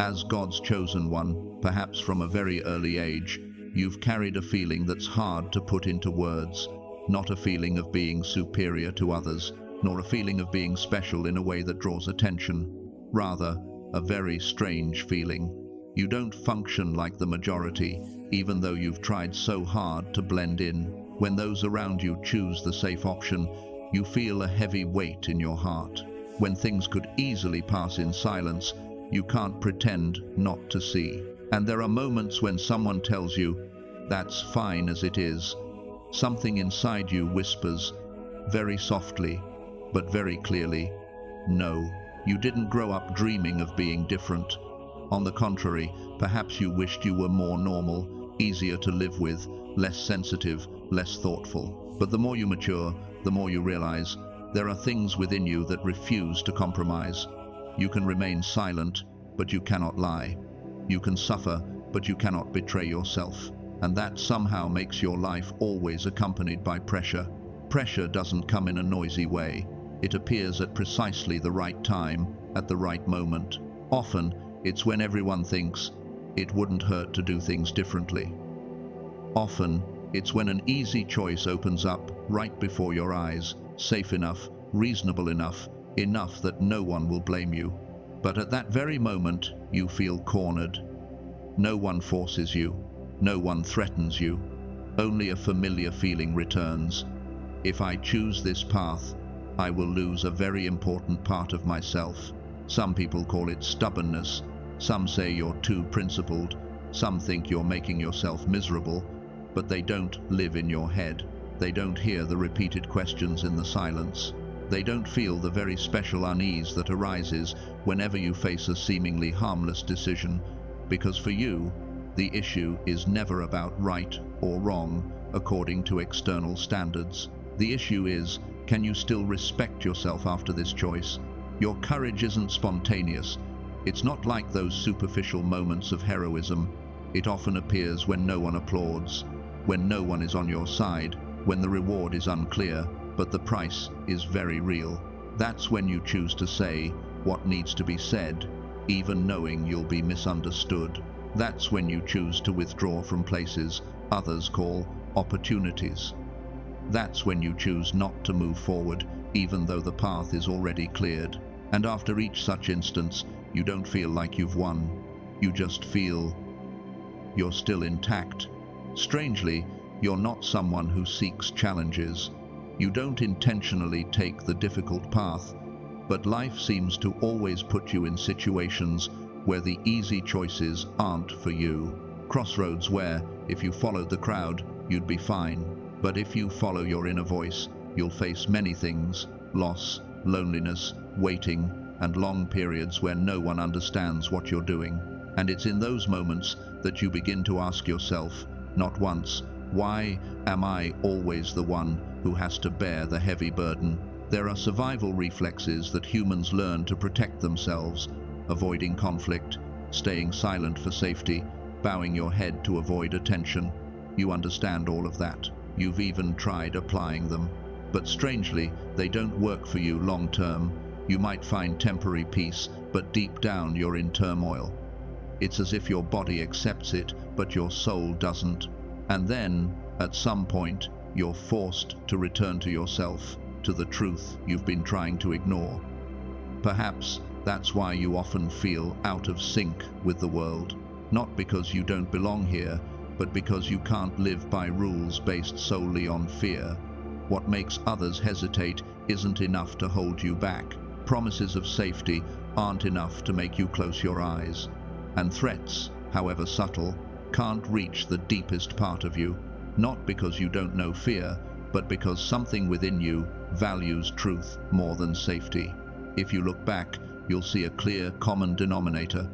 As God's chosen one, perhaps from a very early age, you've carried a feeling that's hard to put into words, not a feeling of being superior to others, nor a feeling of being special in a way that draws attention. Rather, a very strange feeling. You don't function like the majority, even though you've tried so hard to blend in. When those around you choose the safe option, you feel a heavy weight in your heart. When things could easily pass in silence, you can't pretend not to see. And there are moments when someone tells you, "That's fine as it is." Something inside you whispers, very softly, but very clearly, "No." You didn't grow up dreaming of being different. On the contrary, perhaps you wished you were more normal, easier to live with, less sensitive, less thoughtful. But the more you mature, the more you realize there are things within you that refuse to compromise. You can remain silent, but you cannot lie. You can suffer, but you cannot betray yourself. And that somehow makes your life always accompanied by pressure. Pressure doesn't come in a noisy way. It appears at precisely the right time, at the right moment. Often, it's when everyone thinks it wouldn't hurt to do things differently. Often, it's when an easy choice opens up right before your eyes, safe enough, reasonable enough, enough that no one will blame you. But at that very moment, you feel cornered. No one forces you. No one threatens you. Only a familiar feeling returns. If I choose this path, I will lose a very important part of myself. Some people call it stubbornness. Some say you're too principled. Some think you're making yourself miserable. But they don't live in your head. They don't hear the repeated questions in the silence. They don't feel the very special unease that arises whenever you face a seemingly harmless decision. Because for you, the issue is never about right or wrong according to external standards. The issue is, can you still respect yourself after this choice? Your courage isn't spontaneous. It's not like those superficial moments of heroism. It often appears when no one applauds, when no one is on your side, when the reward is unclear, but the price is very real. That's when you choose to say what needs to be said, even knowing you'll be misunderstood. That's when you choose to withdraw from places others call opportunities. That's when you choose not to move forward, even though the path is already cleared. And after each such instance, you don't feel like you've won. You just feel you're still intact. Strangely, you're not someone who seeks challenges. You don't intentionally take the difficult path, but life seems to always put you in situations where the easy choices aren't for you. Crossroads where, if you followed the crowd, you'd be fine. But if you follow your inner voice, you'll face many things: loss, loneliness, waiting, and long periods where no one understands what you're doing. And it's in those moments that you begin to ask yourself, not once, why am I always the one who has to bear the heavy burden? There are survival reflexes that humans learn to protect themselves: avoiding conflict, staying silent for safety, bowing your head to avoid attention. You understand all of that. You've even tried applying them. But strangely, they don't work for you long term. You might find temporary peace, but deep down you're in turmoil. It's as if your body accepts it, but your soul doesn't. And then, at some point, you're forced to return to yourself, to the truth you've been trying to ignore. Perhaps that's why you often feel out of sync with the world. Not because you don't belong here, but because you can't live by rules based solely on fear. What makes others hesitate isn't enough to hold you back. Promises of safety aren't enough to make you close your eyes. And threats, however subtle, can't reach the deepest part of you, not because you don't know fear, but because something within you values truth more than safety. If you look back, you'll see a clear common denominator.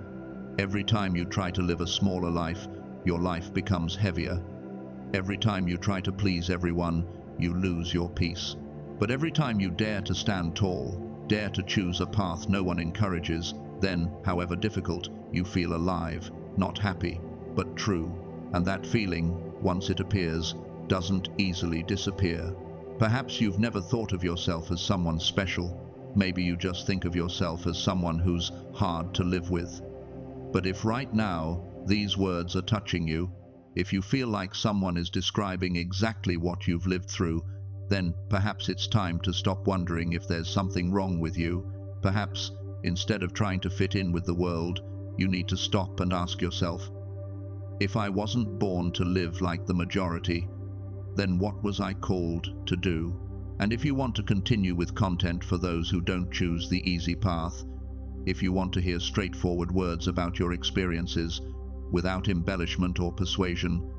Every time you try to live a smaller life, your life becomes heavier. Every time you try to please everyone, you lose your peace. But every time you dare to stand tall, dare to choose a path no one encourages, then, however difficult, you feel alive, not happy, but true. And that feeling, once it appears, doesn't easily disappear. Perhaps you've never thought of yourself as someone special. Maybe you just think of yourself as someone who's hard to live with. But if right now these words are touching you, if you feel like someone is describing exactly what you've lived through, then perhaps it's time to stop wondering if there's something wrong with you. Perhaps, instead of trying to fit in with the world, you need to stop and ask yourself, if I wasn't born to live like the majority, then what was I called to do? And if you want to continue with content for those who don't choose the easy path, if you want to hear straightforward words about your experiences, without embellishment or persuasion,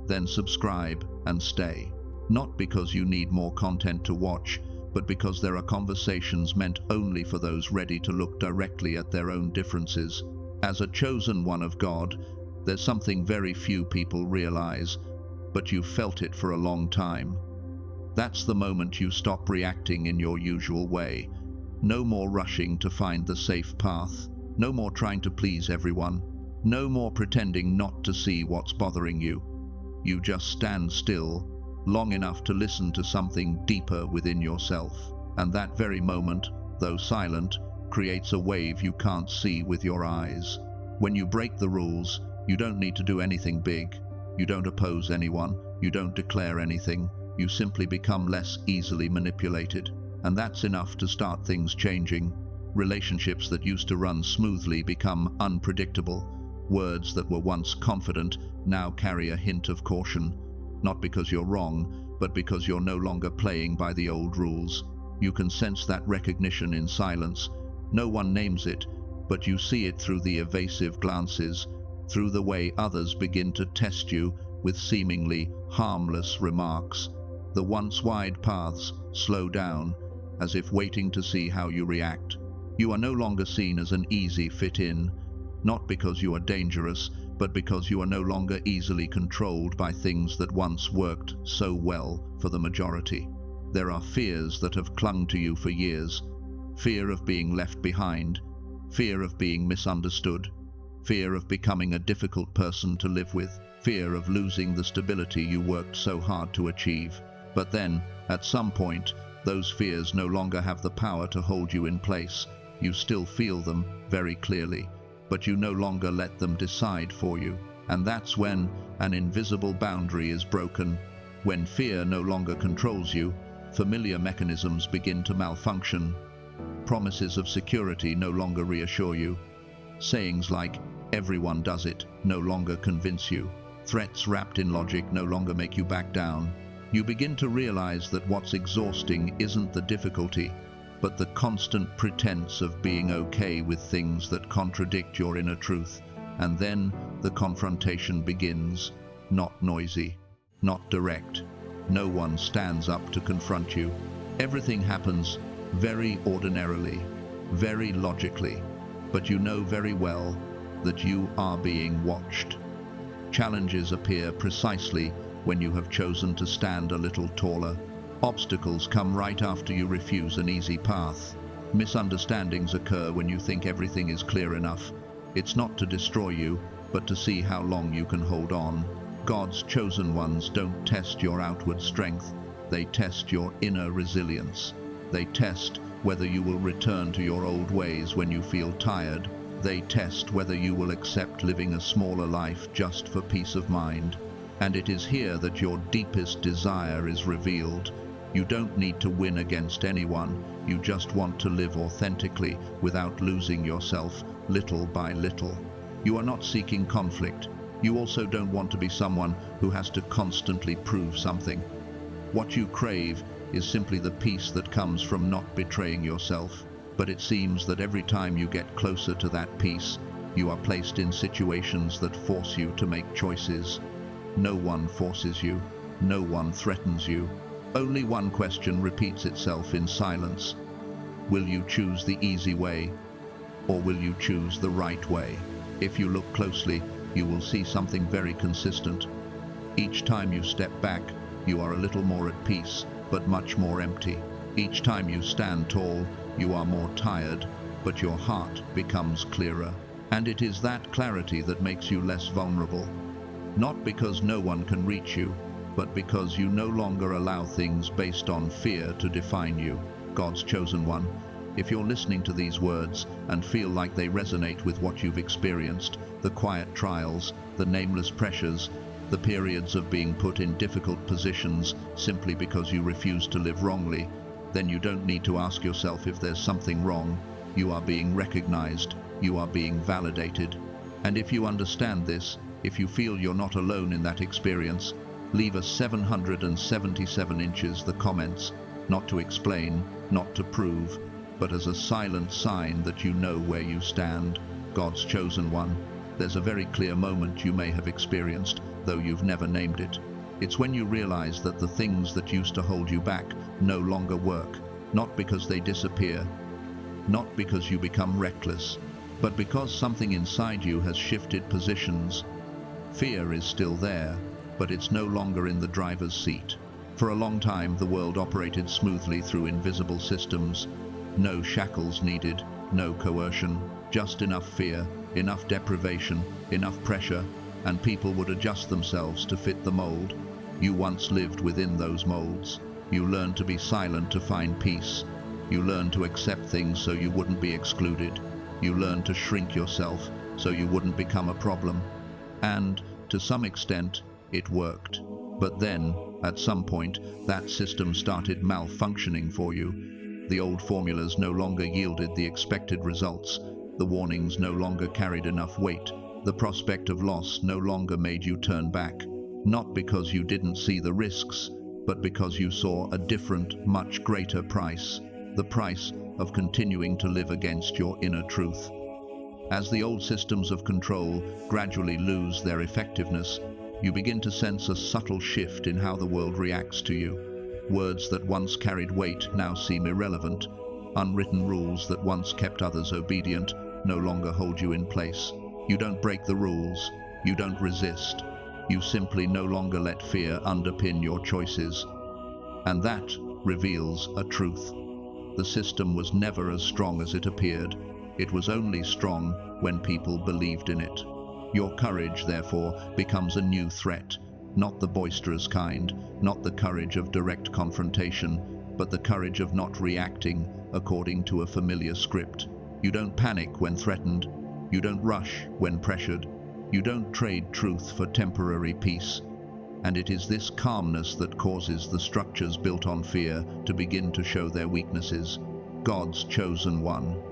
then subscribe and stay. Not because you need more content to watch, but because there are conversations meant only for those ready to look directly at their own differences. As a chosen one of God, there's something very few people realize, but you've felt it for a long time. That's the moment you stop reacting in your usual way. No more rushing to find the safe path. No more trying to please everyone. No more pretending not to see what's bothering you. You just stand still, long enough to listen to something deeper within yourself. And that very moment, though silent, creates a wave you can't see with your eyes. When you break the rules, you don't need to do anything big. You don't oppose anyone. You don't declare anything. You simply become less easily manipulated. And that's enough to start things changing. Relationships that used to run smoothly become unpredictable. Words that were once confident now carry a hint of caution. Not because you're wrong, but because you're no longer playing by the old rules. You can sense that recognition in silence. No one names it, but you see it through the evasive glances, through the way others begin to test you with seemingly harmless remarks. The once wide paths slow down, as if waiting to see how you react. You are no longer seen as an easy fit-in, not because you are dangerous, but because you are no longer easily controlled by things that once worked so well for the majority. There are fears that have clung to you for years. Fear of being left behind, fear of being misunderstood, fear of becoming a difficult person to live with, fear of losing the stability you worked so hard to achieve. But then, at some point, those fears no longer have the power to hold you in place. You still feel them very clearly, but you no longer let them decide for you. And that's when an invisible boundary is broken. When fear no longer controls you, familiar mechanisms begin to malfunction. Promises of security no longer reassure you. Sayings like, "everyone does it," no longer convince you. Threats wrapped in logic no longer make you back down. You begin to realize that what's exhausting isn't the difficulty, but the constant pretense of being okay with things that contradict your inner truth. And then the confrontation begins. Not noisy, not direct. No one stands up to confront you. Everything happens very ordinarily, very logically, but you know very well that you are being watched. Challenges appear precisely when you have chosen to stand a little taller. Obstacles come right after you refuse an easy path. Misunderstandings occur when you think everything is clear enough. It's not to destroy you, but to see how long you can hold on. God's chosen ones don't test your outward strength. They test your inner resilience. They test whether you will return to your old ways when you feel tired. They test whether you will accept living a smaller life just for peace of mind. And it is here that your deepest desire is revealed. You don't need to win against anyone. You just want to live authentically without losing yourself, little by little. You are not seeking conflict. You also don't want to be someone who has to constantly prove something. What you crave is simply the peace that comes from not betraying yourself. But it seems that every time you get closer to that peace, you are placed in situations that force you to make choices. No one forces you. No one threatens you. Only one question repeats itself in silence. Will you choose the easy way, or will you choose the right way? If you look closely, you will see something very consistent. Each time you step back, you are a little more at peace, but much more empty. Each time you stand tall, you are more tired, but your heart becomes clearer. And it is that clarity that makes you less vulnerable. Not because no one can reach you, but because you no longer allow things based on fear to define you. God's chosen one, If you're listening to these words and feel like they resonate with what you've experienced, the quiet trials, the nameless pressures, the periods of being put in difficult positions simply because you refuse to live wrongly, then you don't need to ask yourself if there's something wrong. You are being recognized, you are being validated. And if you understand this, if you feel you're not alone in that experience, leave us 777 inches the comments, not to explain, not to prove, but as a silent sign that you know where you stand, God's chosen one. There's a very clear moment you may have experienced, though you've never named it. It's when you realize that the things that used to hold you back no longer work, not because they disappear, not because you become reckless, but because something inside you has shifted positions. Fear is still there, but it's no longer in the driver's seat. For a long time, the world operated smoothly through invisible systems. No shackles needed, no coercion, just enough fear, enough deprivation, enough pressure, and people would adjust themselves to fit the mold. You once lived within those molds. You learned to be silent to find peace. You learned to accept things so you wouldn't be excluded. You learned to shrink yourself so you wouldn't become a problem. And, to some extent, it worked. But then, at some point, that system started malfunctioning for you. The old formulas no longer yielded the expected results. The warnings no longer carried enough weight. The prospect of loss no longer made you turn back. Not because you didn't see the risks, but because you saw a different, much greater price. The price of continuing to live against your inner truth. As the old systems of control gradually lose their effectiveness, you begin to sense a subtle shift in how the world reacts to you. Words that once carried weight now seem irrelevant. Unwritten rules that once kept others obedient no longer hold you in place. You don't break the rules. You don't resist. You simply no longer let fear underpin your choices. And that reveals a truth. The system was never as strong as it appeared. It was only strong when people believed in it. Your courage, therefore, becomes a new threat. Not the boisterous kind, not the courage of direct confrontation, but the courage of not reacting according to a familiar script. You don't panic when threatened. You don't rush when pressured. You don't trade truth for temporary peace. And it is this calmness that causes the structures built on fear to begin to show their weaknesses. God's chosen one.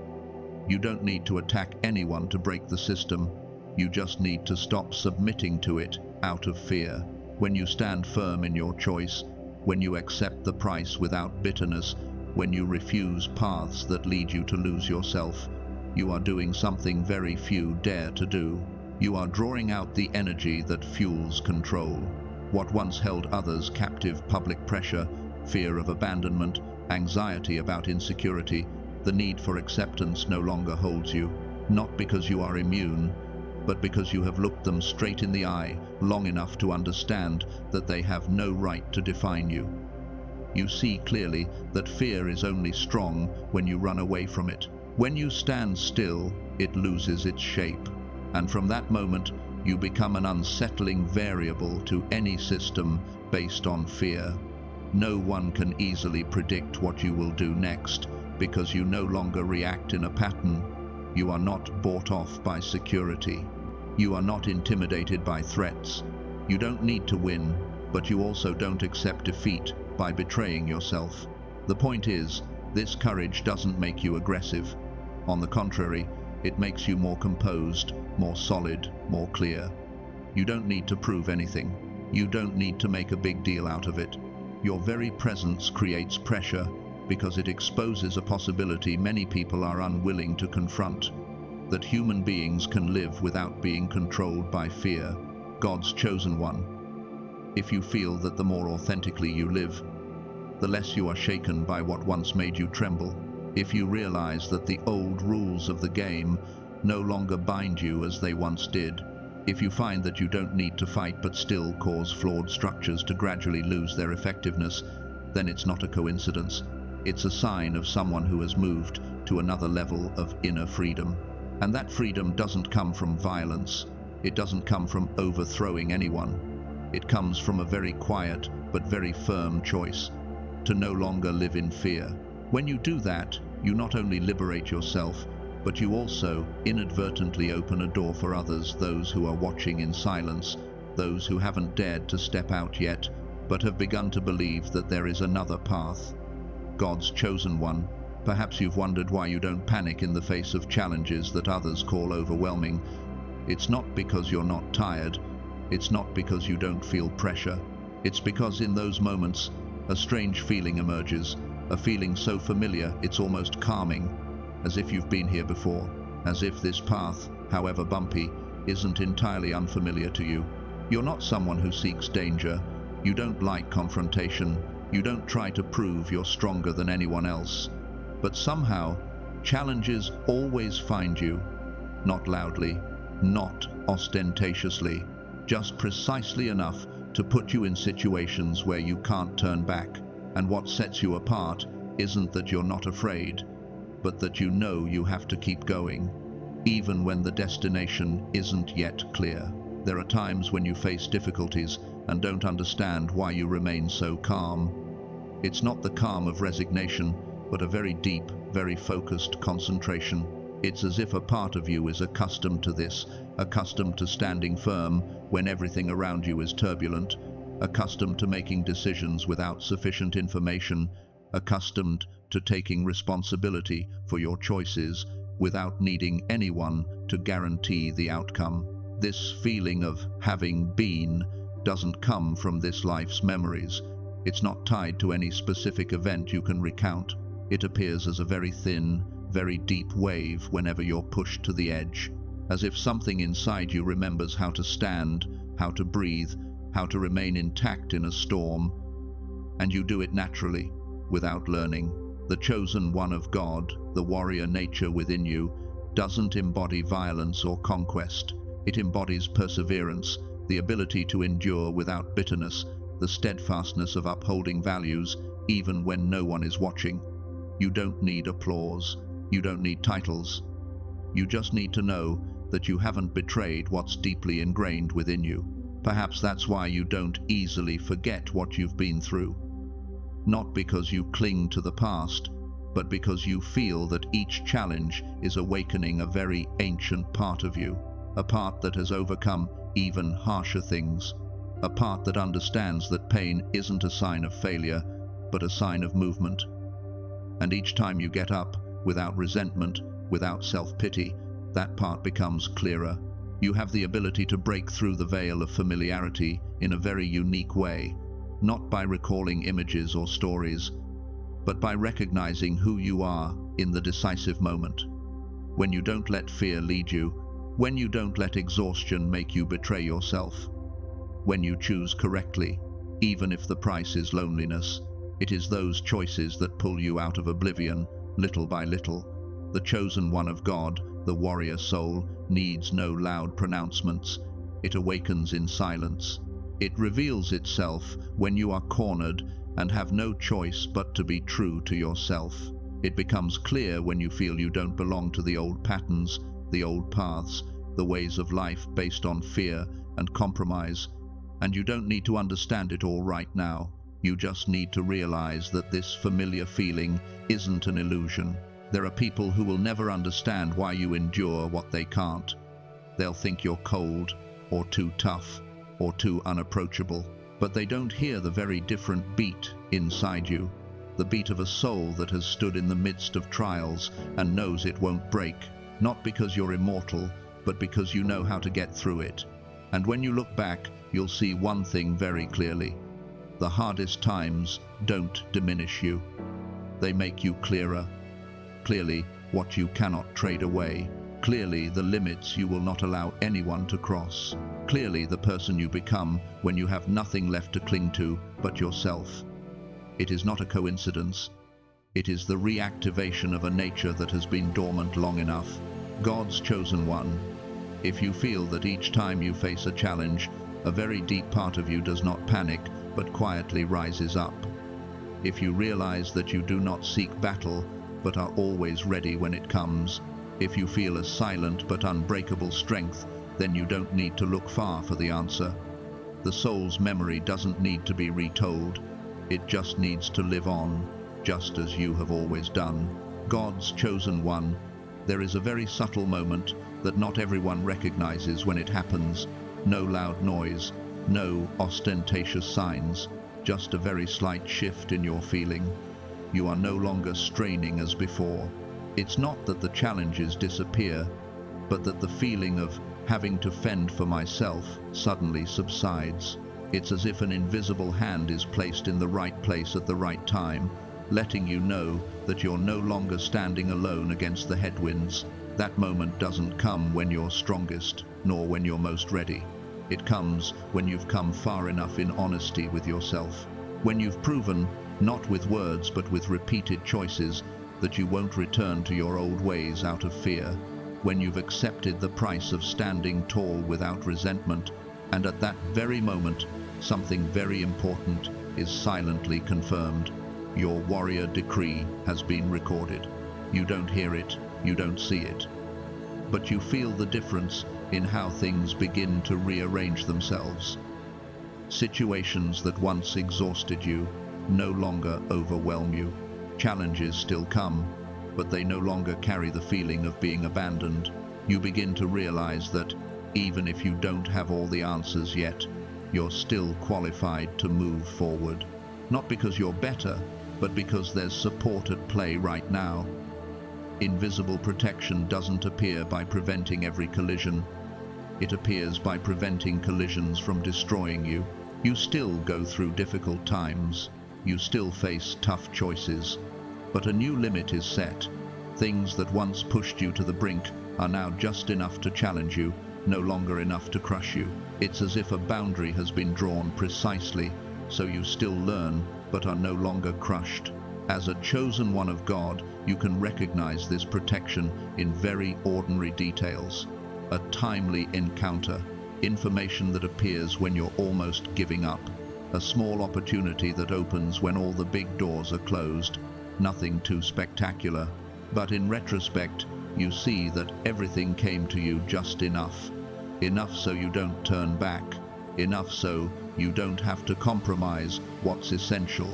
You don't need to attack anyone to break the system. You just need to stop submitting to it out of fear. When you stand firm in your choice, when you accept the price without bitterness, when you refuse paths that lead you to lose yourself, you are doing something very few dare to do. You are drawing out the energy that fuels control. What once held others captive, public pressure, fear of abandonment, anxiety about insecurity, the need for acceptance no longer holds you, not because you are immune, but because you have looked them straight in the eye long enough to understand that they have no right to define you. You see clearly that fear is only strong when you run away from it. When you stand still, it loses its shape, and from that moment, you become an unsettling variable to any system based on fear. No one can easily predict what you will do next, because you no longer react in a pattern. You are not bought off by security. You are not intimidated by threats. You don't need to win, but you also don't accept defeat by betraying yourself. The point is, this courage doesn't make you aggressive. On the contrary, it makes you more composed, more solid, more clear. You don't need to prove anything. You don't need to make a big deal out of it. Your very presence creates pressure because it exposes a possibility many people are unwilling to confront, that human beings can live without being controlled by fear, God's chosen one. If you feel that the more authentically you live, the less you are shaken by what once made you tremble. If you realize that the old rules of the game no longer bind you as they once did. If you find that you don't need to fight but still cause flawed structures to gradually lose their effectiveness, then it's not a coincidence. It's a sign of someone who has moved to another level of inner freedom. And that freedom doesn't come from violence. It doesn't come from overthrowing anyone. It comes from a very quiet but very firm choice to no longer live in fear. When you do that, you not only liberate yourself, but you also inadvertently open a door for others, those who are watching in silence, those who haven't dared to step out yet, but have begun to believe that there is another path. God's chosen one. Perhaps you've wondered why you don't panic in the face of challenges that others call overwhelming. It's not because you're not tired. It's not because you don't feel pressure. It's because in those moments, a strange feeling emerges, a feeling so familiar it's almost calming, as if you've been here before, as if this path, however bumpy, isn't entirely unfamiliar to you. You're not someone who seeks danger. You don't like confrontation. You don't try to prove you're stronger than anyone else. But somehow, challenges always find you. Not loudly, not ostentatiously, just precisely enough to put you in situations where you can't turn back. And what sets you apart isn't that you're not afraid, but that you know you have to keep going, even when the destination isn't yet clear. There are times when you face difficulties and don't understand why you remain so calm. It's not the calm of resignation, but a very deep, very focused concentration. It's as if a part of you is accustomed to this, accustomed to standing firm when everything around you is turbulent, accustomed to making decisions without sufficient information, accustomed to taking responsibility for your choices without needing anyone to guarantee the outcome. This feeling of having been doesn't come from this life's memories. It's not tied to any specific event you can recount. It appears as a very thin, very deep wave whenever you're pushed to the edge, as if something inside you remembers how to stand, how to breathe, how to remain intact in a storm. And you do it naturally, without learning. The chosen one of God, the warrior nature within you, doesn't embody violence or conquest. It embodies perseverance, the ability to endure without bitterness, the steadfastness of upholding values even when no one is watching. You don't need applause. You don't need titles. You just need to know that you haven't betrayed what's deeply ingrained within you. Perhaps that's why you don't easily forget what you've been through. Not because you cling to the past, but because you feel that each challenge is awakening a very ancient part of you, a part that has overcome even harsher things, a part that understands that pain isn't a sign of failure, but a sign of movement. And each time you get up, without resentment, without self-pity, that part becomes clearer. You have the ability to break through the veil of familiarity in a very unique way, not by recalling images or stories, but by recognizing who you are in the decisive moment. When you don't let fear lead you, when you don't let exhaustion make you betray yourself, when you choose correctly, even if the price is loneliness. It is those choices that pull you out of oblivion, little by little. The chosen one of God, the warrior soul, needs no loud pronouncements. It awakens in silence. It reveals itself when you are cornered and have no choice but to be true to yourself. It becomes clear when you feel you don't belong to the old patterns, the old paths, the ways of life based on fear and compromise. And you don't need to understand it all right now. You just need to realize that this familiar feeling isn't an illusion. There are people who will never understand why you endure what they can't. They'll think you're cold, or too tough, or too unapproachable. But they don't hear the very different beat inside you. The beat of a soul that has stood in the midst of trials and knows it won't break. Not because you're immortal, but because you know how to get through it. And when you look back, you'll see one thing very clearly. The hardest times don't diminish you. They make you clearer. Clearly, what you cannot trade away. Clearly, the limits you will not allow anyone to cross. Clearly, the person you become when you have nothing left to cling to but yourself. It is not a coincidence. It is the reactivation of a nature that has been dormant long enough. God's chosen one. If you feel that each time you face a challenge, a very deep part of you does not panic, but quietly rises up. If you realize that you do not seek battle, but are always ready when it comes, if you feel a silent but unbreakable strength, then you don't need to look far for the answer. The soul's memory doesn't need to be retold. It just needs to live on, just as you have always done. God's chosen one, there is a very subtle moment that not everyone recognizes when it happens. No loud noise, no ostentatious signs, just a very slight shift in your feeling. You are no longer straining as before. It's not that the challenges disappear, but that the feeling of having to fend for myself suddenly subsides. It's as if an invisible hand is placed in the right place at the right time, letting you know that you're no longer standing alone against the headwinds. That moment doesn't come when you're strongest, nor when you're most ready. It comes when you've come far enough in honesty with yourself. When you've proven, not with words but with repeated choices, that you won't return to your old ways out of fear. When you've accepted the price of standing tall without resentment, and at that very moment, something very important is silently confirmed. Your warrior decree has been recorded. You don't hear it, you don't see it, but you feel the difference in how things begin to rearrange themselves. Situations that once exhausted you no longer overwhelm you. Challenges still come, but they no longer carry the feeling of being abandoned. You begin to realize that even if you don't have all the answers yet, you're still qualified to move forward. Not because you're better, but because there's support at play right now. Invisible protection doesn't appear by preventing every collision. It appears by preventing collisions from destroying you. You still go through difficult times. You still face tough choices. But a new limit is set. Things that once pushed you to the brink are now just enough to challenge you, no longer enough to crush you. It's as if a boundary has been drawn precisely, so you still learn, but are no longer crushed. As a chosen one of God, you can recognize this protection in very ordinary details. A timely encounter, information that appears when you're almost giving up, a small opportunity that opens when all the big doors are closed. Nothing too spectacular, but in retrospect, you see that everything came to you just enough. Enough so you don't turn back. Enough so you don't have to compromise what's essential.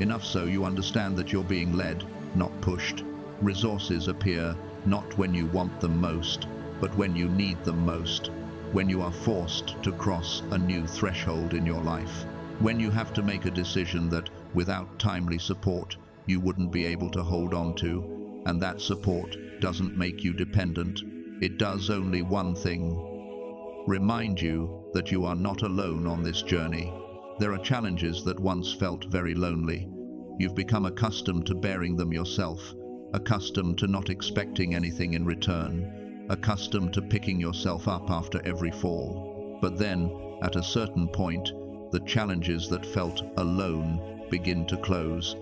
Enough so you understand that you're being led, not pushed. Resources appear not when you want them most, but when you need them most. When you are forced to cross a new threshold in your life. When you have to make a decision that, without timely support, you wouldn't be able to hold on to, and that support doesn't make you dependent. It does only one thing: remind you that you are not alone on this journey. There are challenges that once felt very lonely. You've become accustomed to bearing them yourself, accustomed to not expecting anything in return, accustomed to picking yourself up after every fall. But then, at a certain point, the challenges that felt alone begin to close.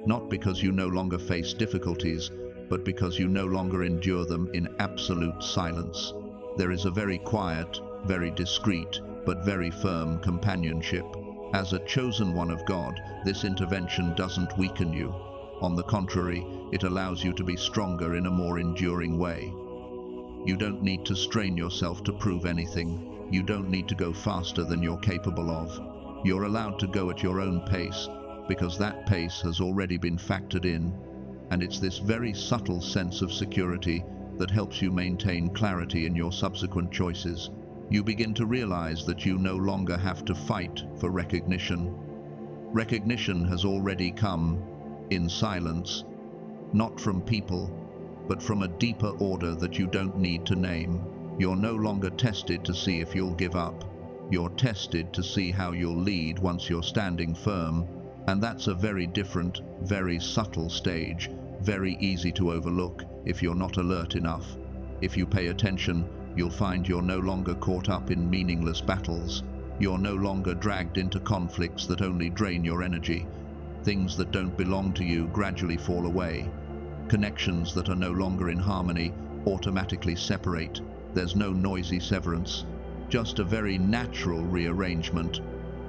Not because you no longer face difficulties, but because you no longer endure them in absolute silence. There is a very quiet, very discreet, but very firm companionship. As a chosen one of God, this intervention doesn't weaken you. On the contrary, it allows you to be stronger in a more enduring way. You don't need to strain yourself to prove anything. You don't need to go faster than you're capable of. You're allowed to go at your own pace, because that pace has already been factored in, and it's this very subtle sense of security that helps you maintain clarity in your subsequent choices. You begin to realize that you no longer have to fight for recognition. Recognition has already come in silence, not from people, but from a deeper order that you don't need to name. You're no longer tested to see if you'll give up. You're tested to see how you'll lead once you're standing firm. And that's a very different, very subtle stage, very easy to overlook if you're not alert enough. If you pay attention, you'll find you're no longer caught up in meaningless battles. You're no longer dragged into conflicts that only drain your energy. Things that don't belong to you gradually fall away. Connections that are no longer in harmony automatically separate. There's no noisy severance, just a very natural rearrangement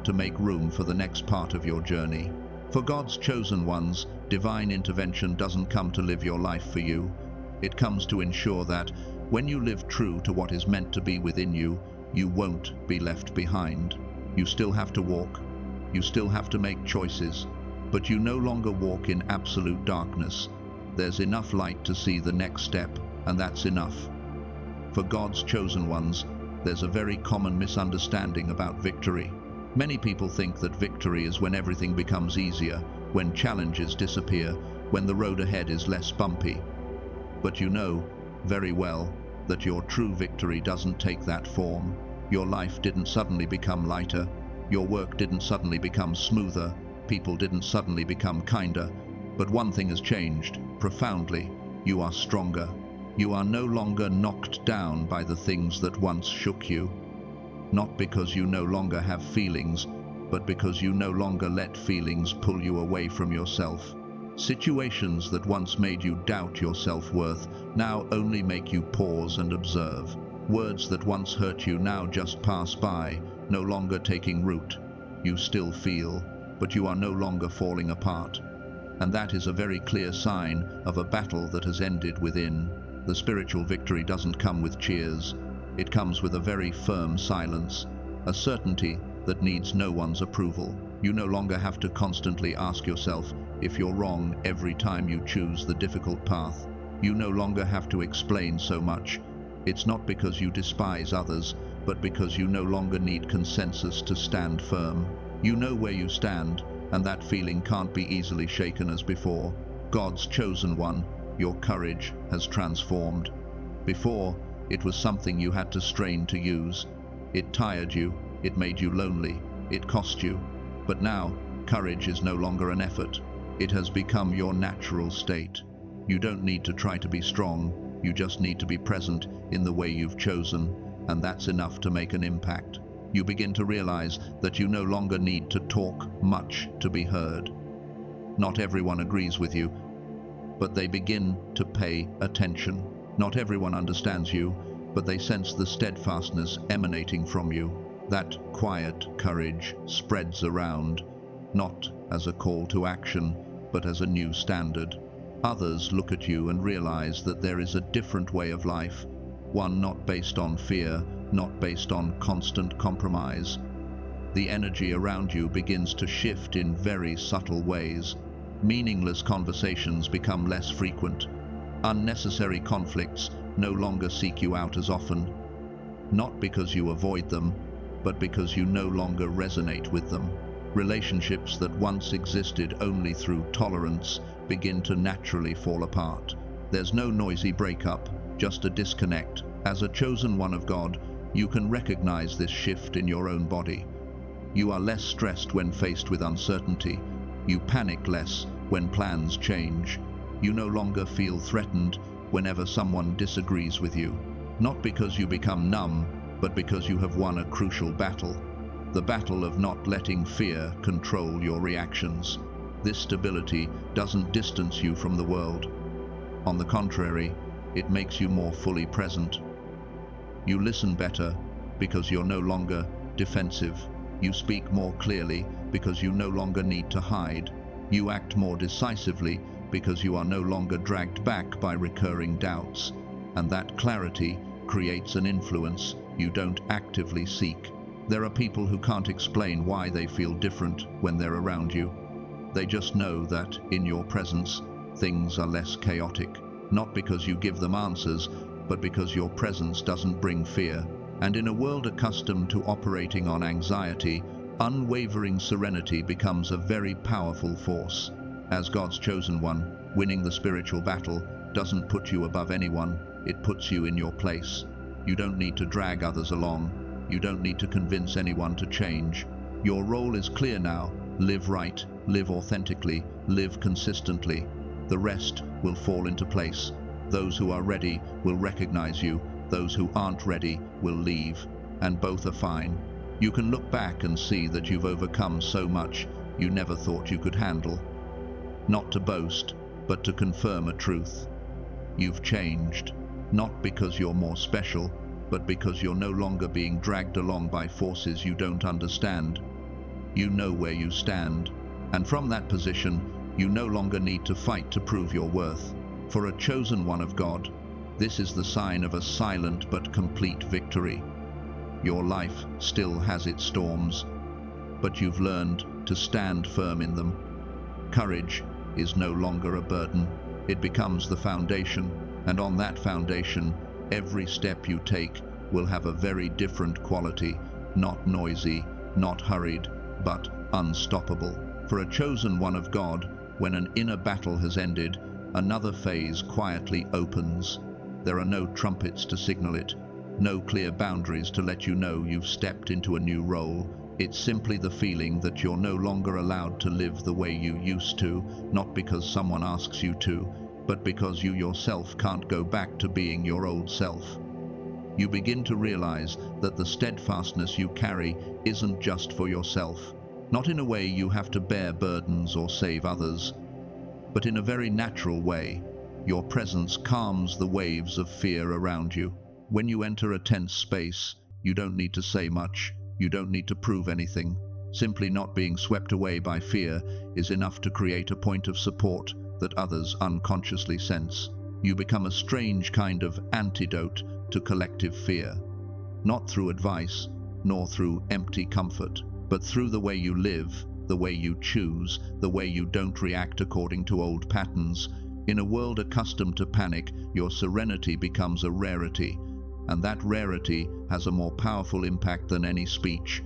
to make room for the next part of your journey. For God's chosen ones, divine intervention doesn't come to live your life for you. It comes to ensure that, when you live true to what is meant to be within you, you won't be left behind. You still have to walk. You still have to make choices. But you no longer walk in absolute darkness. There's enough light to see the next step, and that's enough. For God's chosen ones, there's a very common misunderstanding about victory. Many people think that victory is when everything becomes easier, when challenges disappear, when the road ahead is less bumpy. But you know very well that your true victory doesn't take that form. Your life didn't suddenly become lighter. Your work didn't suddenly become smoother. People didn't suddenly become kinder. But one thing has changed, profoundly. You are stronger. You are no longer knocked down by the things that once shook you. Not because you no longer have feelings, but because you no longer let feelings pull you away from yourself. Situations that once made you doubt your self-worth now only make you pause and observe. Words that once hurt you now just pass by, no longer taking root. You still feel, but you are no longer falling apart. And that is a very clear sign of a battle that has ended within. The spiritual victory doesn't come with cheers. It comes with a very firm silence, a certainty that needs no one's approval. You no longer have to constantly ask yourself if you're wrong every time you choose the difficult path. You no longer have to explain so much. It's not because you despise others, but because you no longer need consensus to stand firm. You know where you stand, and that feeling can't be easily shaken as before. God's chosen one, your courage has transformed. Before, it was something you had to strain to use. It tired you, it made you lonely, it cost you. But now, courage is no longer an effort. It has become your natural state. You don't need to try to be strong, you just need to be present in the way you've chosen, and that's enough to make an impact. You begin to realize that you no longer need to talk much to be heard. Not everyone agrees with you, but they begin to pay attention. Not everyone understands you, but they sense the steadfastness emanating from you. That quiet courage spreads around, not as a call to action, but as a new standard. Others look at you and realize that there is a different way of life, one not based on fear, not based on constant compromise. The energy around you begins to shift in very subtle ways. Meaningless conversations become less frequent. Unnecessary conflicts no longer seek you out as often. Not because you avoid them, but because you no longer resonate with them. Relationships that once existed only through tolerance begin to naturally fall apart. There's no noisy breakup, just a disconnect. As a chosen one of God, you can recognize this shift in your own body. You are less stressed when faced with uncertainty. You panic less when plans change. You no longer feel threatened whenever someone disagrees with you. Not because you become numb, but because you have won a crucial battle. The battle of not letting fear control your reactions. This stability doesn't distance you from the world. On the contrary, it makes you more fully present. You listen better because you're no longer defensive. You speak more clearly because you no longer need to hide. You act more decisively because you are no longer dragged back by recurring doubts. And that clarity creates an influence you don't actively seek. There are people who can't explain why they feel different when they're around you. They just know that, in your presence, things are less chaotic. Not because you give them answers, but because your presence doesn't bring fear. And in a world accustomed to operating on anxiety, unwavering serenity becomes a very powerful force. As God's chosen one, winning the spiritual battle doesn't put you above anyone, it puts you in your place. You don't need to drag others along. You don't need to convince anyone to change. Your role is clear now. Live right, live authentically, live consistently. The rest will fall into place. Those who are ready will recognize you. Those who aren't ready will leave. And both are fine. You can look back and see that you've overcome so much you never thought you could handle. Not to boast, but to confirm a truth. You've changed, not because you're more special, but because you're no longer being dragged along by forces you don't understand. You know where you stand, and from that position, you no longer need to fight to prove your worth. For a chosen one of God, this is the sign of a silent but complete victory. Your life still has its storms, but you've learned to stand firm in them. Courage is no longer a burden. It becomes the foundation, and on that foundation, every step you take will have a very different quality, not noisy, not hurried, but unstoppable. For a chosen one of God, when an inner battle has ended, another phase quietly opens. There are no trumpets to signal it, no clear boundaries to let you know you've stepped into a new role. It's simply the feeling that you're no longer allowed to live the way you used to, not because someone asks you to, but because you yourself can't go back to being your old self. You begin to realize that the steadfastness you carry isn't just for yourself, not in a way you have to bear burdens or save others, but in a very natural way. Your presence calms the waves of fear around you. When you enter a tense space, you don't need to say much, you don't need to prove anything. Simply not being swept away by fear is enough to create a point of support that others unconsciously sense. You become a strange kind of antidote to collective fear, not through advice, nor through empty comfort, but through the way you live, the way you choose, the way you don't react according to old patterns. In a world accustomed to panic, your serenity becomes a rarity, and that rarity has a more powerful impact than any speech.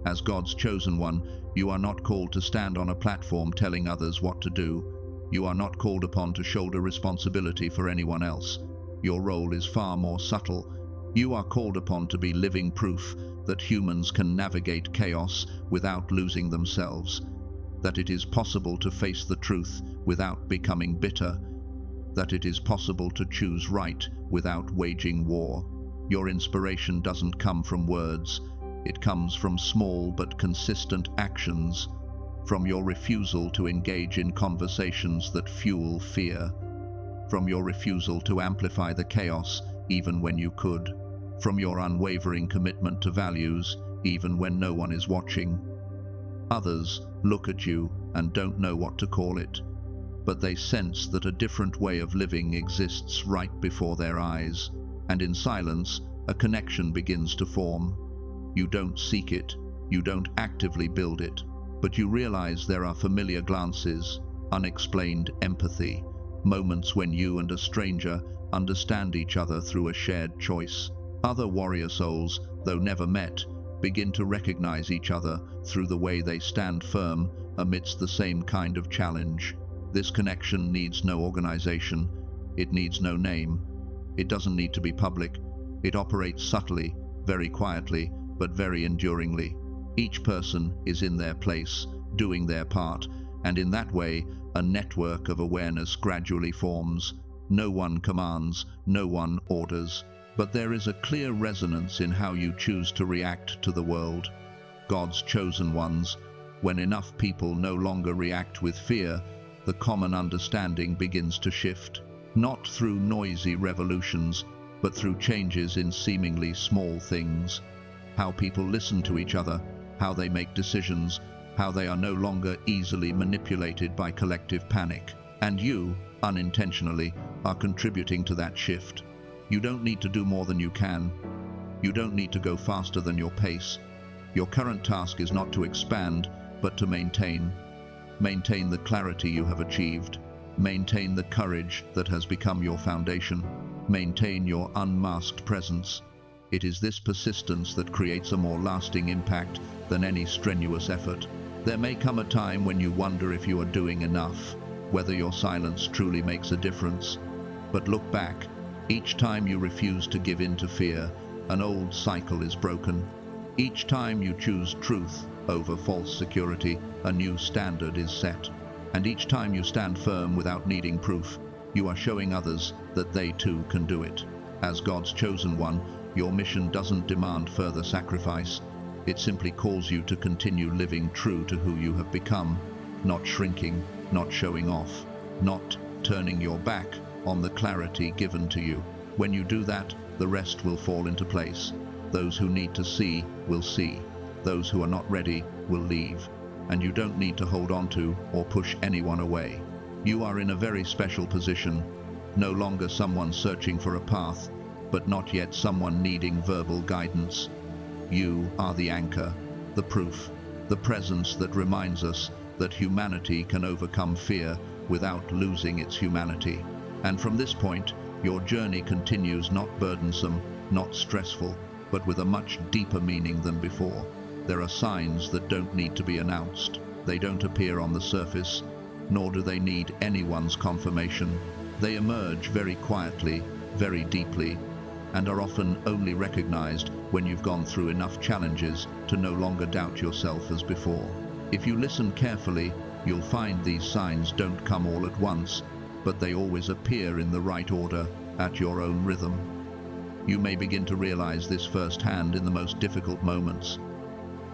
As God's chosen one, you are not called to stand on a platform telling others what to do. You are not called upon to shoulder responsibility for anyone else. Your role is far more subtle. You are called upon to be living proof that humans can navigate chaos without losing themselves, that it is possible to face the truth without becoming bitter, that it is possible to choose right without waging war. Your inspiration doesn't come from words, it comes from small but consistent actions, from your refusal to engage in conversations that fuel fear, from your refusal to amplify the chaos even when you could, from your unwavering commitment to values even when no one is watching. Others look at you and don't know what to call it, but they sense that a different way of living exists right before their eyes, and in silence, a connection begins to form. You don't seek it, you don't actively build it, but you realize there are familiar glances, unexplained empathy, moments when you and a stranger understand each other through a shared choice. Other warrior souls, though never met, begin to recognize each other through the way they stand firm amidst the same kind of challenge. This connection needs no organization, it needs no name, it doesn't need to be public, it operates subtly, very quietly, but very enduringly. Each person is in their place, doing their part, and in that way, a network of awareness gradually forms. No one commands, no one orders, but there is a clear resonance in how you choose to react to the world. God's chosen ones, when enough people no longer react with fear, the common understanding begins to shift, not through noisy revolutions, but through changes in seemingly small things. How people listen to each other, how they make decisions, how they are no longer easily manipulated by collective panic. And you, unintentionally, are contributing to that shift. You don't need to do more than you can. You don't need to go faster than your pace. Your current task is not to expand, but to maintain. Maintain the clarity you have achieved. Maintain the courage that has become your foundation. Maintain your unmasked presence. It is this persistence that creates a more lasting impact than any strenuous effort. There may come a time when you wonder if you are doing enough, whether your silence truly makes a difference. But look back. Each time you refuse to give in to fear, an old cycle is broken. Each time you choose truth over false security, a new standard is set. And each time you stand firm without needing proof, you are showing others that they too can do it. As God's chosen one, your mission doesn't demand further sacrifice. It simply calls you to continue living true to who you have become, not shrinking, not showing off, not turning your back on the clarity given to you. When you do that, the rest will fall into place. Those who need to see will see. Those who are not ready will leave. And you don't need to hold on to or push anyone away. You are in a very special position, no longer someone searching for a path, but not yet someone needing verbal guidance. You are the anchor, the proof, the presence that reminds us that humanity can overcome fear without losing its humanity. And from this point, your journey continues not burdensome, not stressful, but with a much deeper meaning than before. There are signs that don't need to be announced. They don't appear on the surface, nor do they need anyone's confirmation. They emerge very quietly, very deeply, and are often only recognized when you've gone through enough challenges to no longer doubt yourself as before. If you listen carefully, you'll find these signs don't come all at once, but they always appear in the right order, at your own rhythm. You may begin to realize this firsthand in the most difficult moments,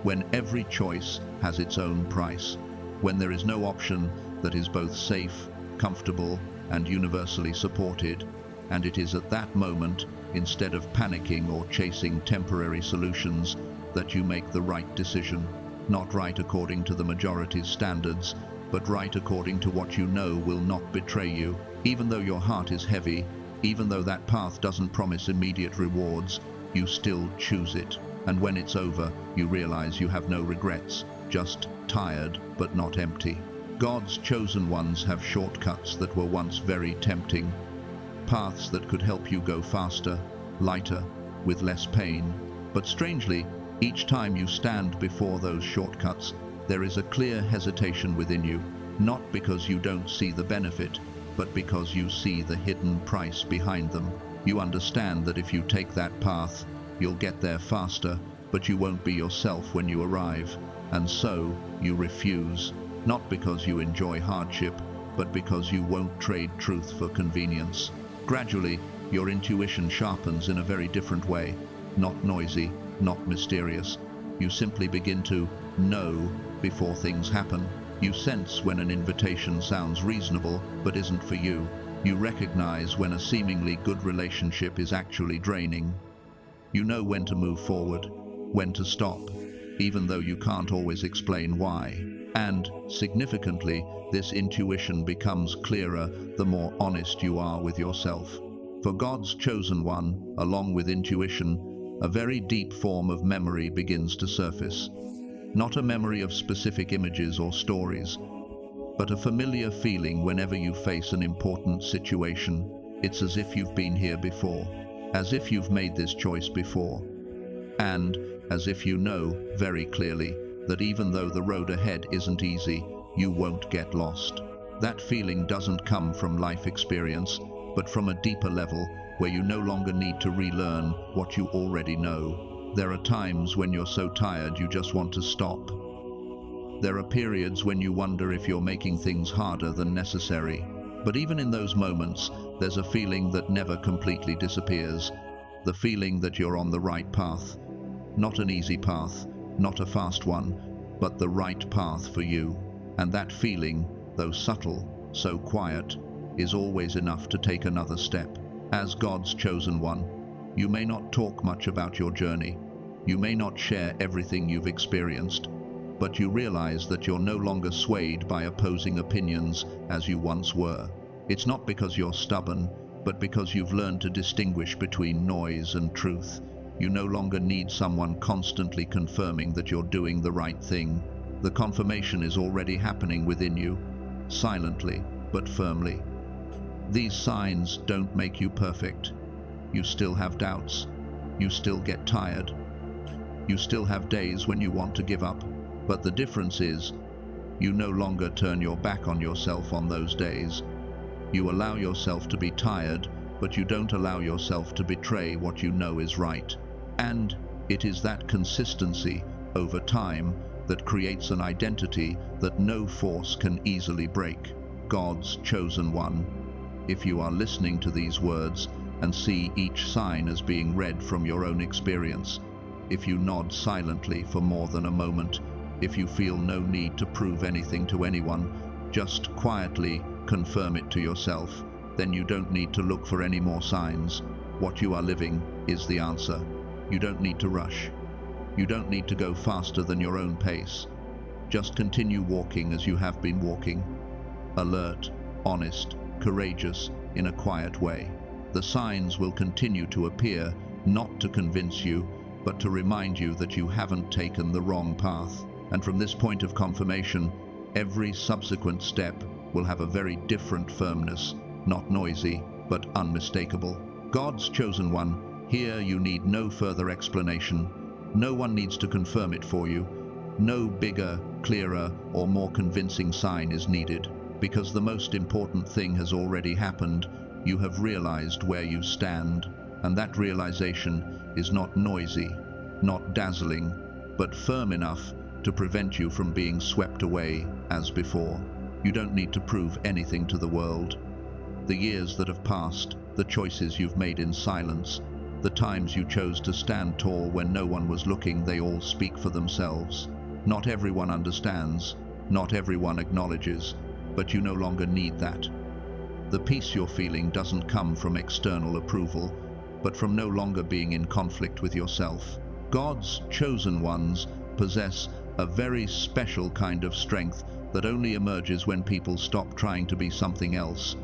when every choice has its own price, when there is no option that is both safe, comfortable, and universally supported, and it is at that moment, instead of panicking or chasing temporary solutions, that you make the right decision. Not right according to the majority's standards, but right according to what you know will not betray you. Even though your heart is heavy, even though that path doesn't promise immediate rewards, you still choose it. And when it's over, you realize you have no regrets, just tired but not empty. God's chosen ones have shortcuts that were once very tempting, paths that could help you go faster, lighter, with less pain. But strangely, each time you stand before those shortcuts, there is a clear hesitation within you, not because you don't see the benefit, but because you see the hidden price behind them. You understand that if you take that path, you'll get there faster, but you won't be yourself when you arrive. And so, you refuse, not because you enjoy hardship, but because you won't trade truth for convenience. Gradually, your intuition sharpens in a very different way, not noisy, not mysterious. You simply begin to know before things happen. You sense when an invitation sounds reasonable but isn't for you. You recognize when a seemingly good relationship is actually draining. You know when to move forward, when to stop, even though you can't always explain why. And, significantly, this intuition becomes clearer the more honest you are with yourself. For God's chosen one, along with intuition, a very deep form of memory begins to surface. Not a memory of specific images or stories, but a familiar feeling whenever you face an important situation. It's as if you've been here before, as if you've made this choice before, and as if you know very clearly that even though the road ahead isn't easy, you won't get lost. That feeling doesn't come from life experience, but from a deeper level where you no longer need to relearn what you already know. There are times when you're so tired you just want to stop. There are periods when you wonder if you're making things harder than necessary. But even in those moments, there's a feeling that never completely disappears. The feeling that you're on the right path. Not an easy path, not a fast one, but the right path for you. And that feeling, though subtle, so quiet, is always enough to take another step. As God's chosen one, you may not talk much about your journey. You may not share everything you've experienced, but you realize that you're no longer swayed by opposing opinions as you once were. It's not because you're stubborn, but because you've learned to distinguish between noise and truth. You no longer need someone constantly confirming that you're doing the right thing. The confirmation is already happening within you, silently but firmly. These signs don't make you perfect. You still have doubts. You still get tired. You still have days when you want to give up. But the difference is, you no longer turn your back on yourself on those days. You allow yourself to be tired, but you don't allow yourself to betray what you know is right. And it is that consistency over time that creates an identity that no force can easily break. God's chosen one. If you are listening to these words and see each sign as being read from your own experience, if you nod silently for more than a moment, if you feel no need to prove anything to anyone, just quietly confirm it to yourself, then you don't need to look for any more signs. What you are living is the answer. You don't need to rush. You don't need to go faster than your own pace. Just continue walking as you have been walking. Alert, honest, courageous, in a quiet way. The signs will continue to appear, not to convince you, but to remind you that you haven't taken the wrong path. And from this point of confirmation, every subsequent step, will have a very different firmness, not noisy, but unmistakable. God's chosen one, here you need no further explanation. No one needs to confirm it for you. No bigger, clearer, or more convincing sign is needed, because the most important thing has already happened. You have realized where you stand, and that realization is not noisy, not dazzling, but firm enough to prevent you from being swept away as before. You don't need to prove anything to the world. The years that have passed, the choices you've made in silence, the times you chose to stand tall when no one was looking, they all speak for themselves. Not everyone understands, not everyone acknowledges, but you no longer need that. The peace you're feeling doesn't come from external approval, but from no longer being in conflict with yourself. God's chosen ones possess a very special kind of strength that only emerges when people stop trying to be something else,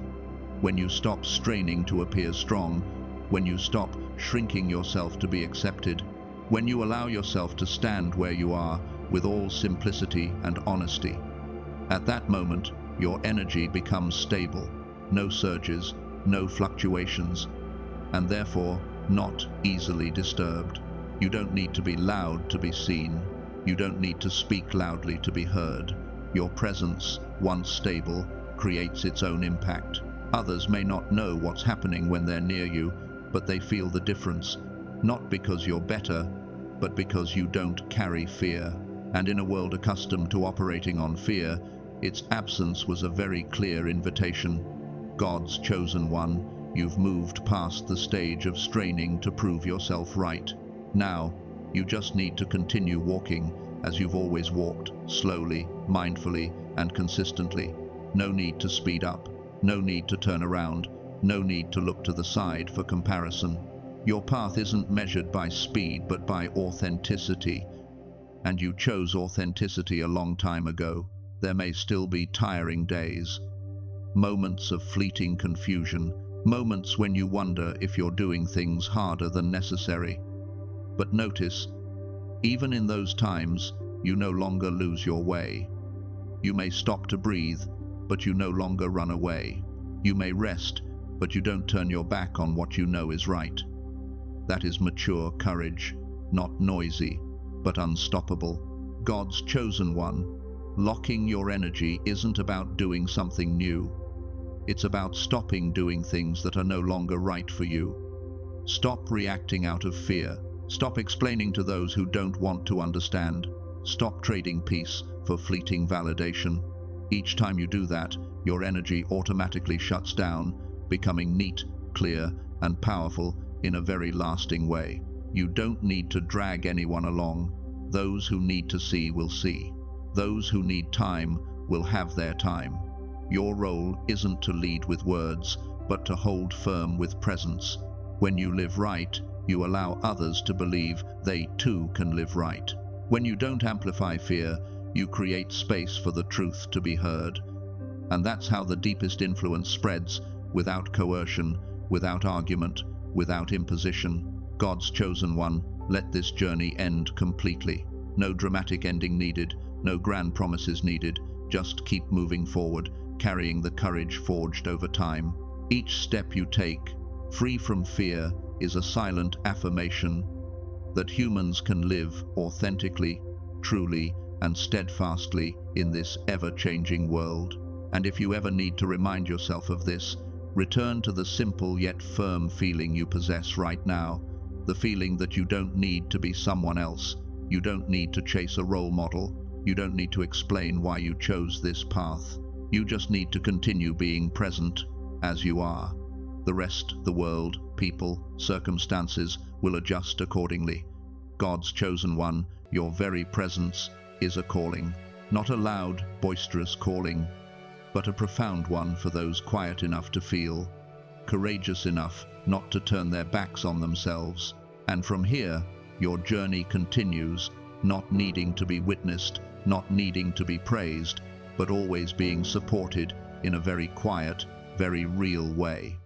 when you stop straining to appear strong, when you stop shrinking yourself to be accepted, when you allow yourself to stand where you are with all simplicity and honesty. At that moment, your energy becomes stable, no surges, no fluctuations, and therefore not easily disturbed. You don't need to be loud to be seen. You don't need to speak loudly to be heard. Your presence, once stable, creates its own impact. Others may not know what's happening when they're near you, but they feel the difference, not because you're better, but because you don't carry fear. And in a world accustomed to operating on fear, its absence was a very clear invitation. God's chosen one, you've moved past the stage of straining to prove yourself right. Now, you just need to continue walking as you've always walked, slowly, mindfully, and consistently. No need to speed up, no need to turn around, no need to look to the side for comparison. Your path isn't measured by speed, but by authenticity. And you chose authenticity a long time ago. There may still be tiring days, moments of fleeting confusion, moments when you wonder if you're doing things harder than necessary. But notice, even in those times, you no longer lose your way. You may stop to breathe, but you no longer run away. You may rest, but you don't turn your back on what you know is right. That is mature courage, not noisy, but unstoppable. God's chosen one, locking your energy isn't about doing something new. It's about stopping doing things that are no longer right for you. Stop reacting out of fear. Stop explaining to those who don't want to understand. Stop trading peace for fleeting validation. Each time you do that, your energy automatically shuts down, becoming neat, clear, and powerful in a very lasting way. You don't need to drag anyone along. Those who need to see will see. Those who need time will have their time. Your role isn't to lead with words, but to hold firm with presence. When you live right, you allow others to believe they too can live right. When you don't amplify fear, you create space for the truth to be heard. And that's how the deepest influence spreads, without coercion, without argument, without imposition. God's chosen one, let this journey end completely. No dramatic ending needed, no grand promises needed. Just keep moving forward, carrying the courage forged over time. Each step you take, free from fear, is a silent affirmation that humans can live authentically, truly, and steadfastly in this ever-changing world. And if you ever need to remind yourself of this, return to the simple yet firm feeling you possess right now, the feeling that you don't need to be someone else, you don't need to chase a role model, you don't need to explain why you chose this path. You just need to continue being present as you are. The rest, the world, people, circumstances, will adjust accordingly. God's chosen one, your very presence, is a calling. Not a loud, boisterous calling, but a profound one for those quiet enough to feel, courageous enough not to turn their backs on themselves. And from here, your journey continues, not needing to be witnessed, not needing to be praised, but always being supported in a very quiet, very real way.